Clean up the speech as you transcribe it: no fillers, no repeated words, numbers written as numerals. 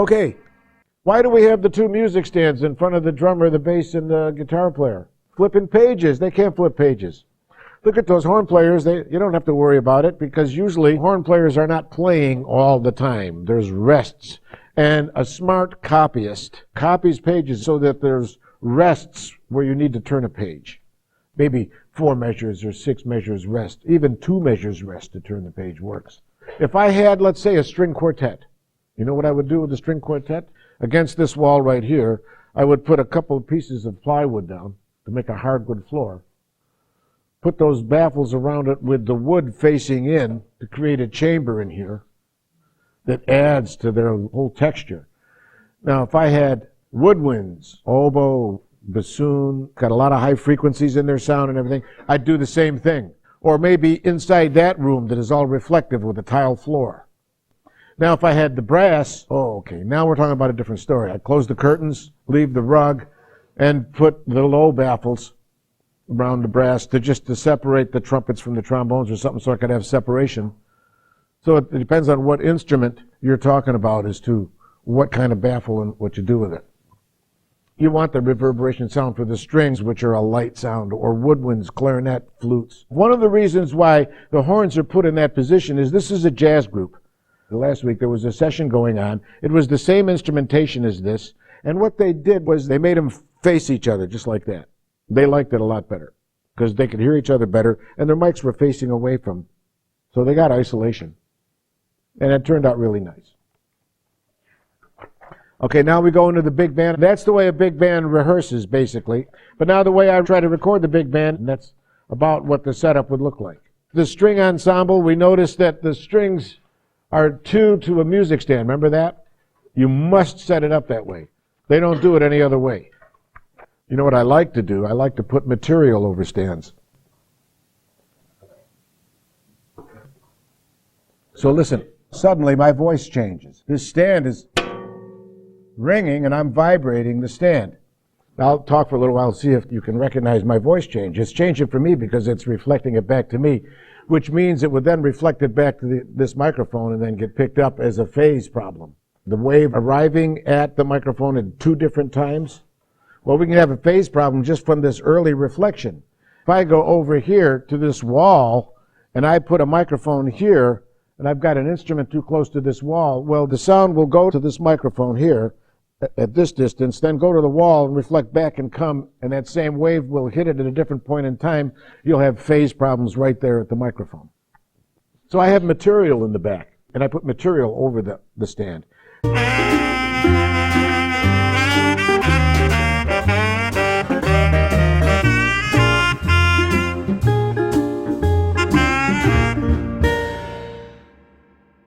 Okay, why do we have the two music stands in front of the drummer, the bass, and the guitar player? Flipping pages. They can't flip pages. Look at those horn players. You don't have to worry about it because usually horn players are not playing all the time. There's rests. And a smart copyist copies pages so that there's rests where you need to turn a page. Maybe 4 measures or 6 measures rest. Even 2 measures rest to turn the page works. If I had, let's say, a string quartet, you know what I would do with the string quartet? Against this wall right here, I would put a couple of pieces of plywood down to make a hardwood floor. Put those baffles around it with the wood facing in to create a chamber in here that adds to their whole texture. Now, if I had woodwinds, oboe, bassoon, got a lot of high frequencies in their sound and everything, I'd do the same thing. Or maybe inside that room that is all reflective with a tile floor. Now, if I had the brass, now we're talking about a different story. I'd close the curtains, leave the rug, and put the low baffles around the brass to separate the trumpets from the trombones or something so I could have separation. So it depends on what instrument you're talking about as to what kind of baffle and what you do with it. You want the reverberation sound for the strings, which are a light sound, or woodwinds, clarinet, flutes. One of the reasons why the horns are put in that position is this is a jazz group. Last week there was a session going on. It was the same instrumentation as this, and what they did was they made them face each other just like that. They liked it a lot better because they could hear each other better, and their mics were facing away from them. So they got isolation, and it turned out really nice. Okay, now we go into the big band. That's the way a big band rehearses, basically. But now the way I try to record the big band, that's about what the setup would look like. The string ensemble, we noticed that the strings are 2 to a music stand. Remember that? You must set it up that way. They don't do it any other way. You know what I like to do? I like to put material over stands. So listen, suddenly my voice changes. This stand is ringing and I'm vibrating the stand. I'll talk for a little while and see if you can recognize my voice change. It's changing for me because it's reflecting it back to me, which means it would then reflect it back to this microphone and then get picked up as a phase problem. The wave arriving at the microphone at 2 different times. Well, we can have a phase problem just from this early reflection. If I go over here to this wall and I put a microphone here and I've got an instrument too close to this wall, well, the sound will go to this microphone here at this distance, then go to the wall and reflect back and come, and that same wave will hit it at a different point in time. You'll have phase problems right there at the microphone. So I have material in the back, and I put material over the stand.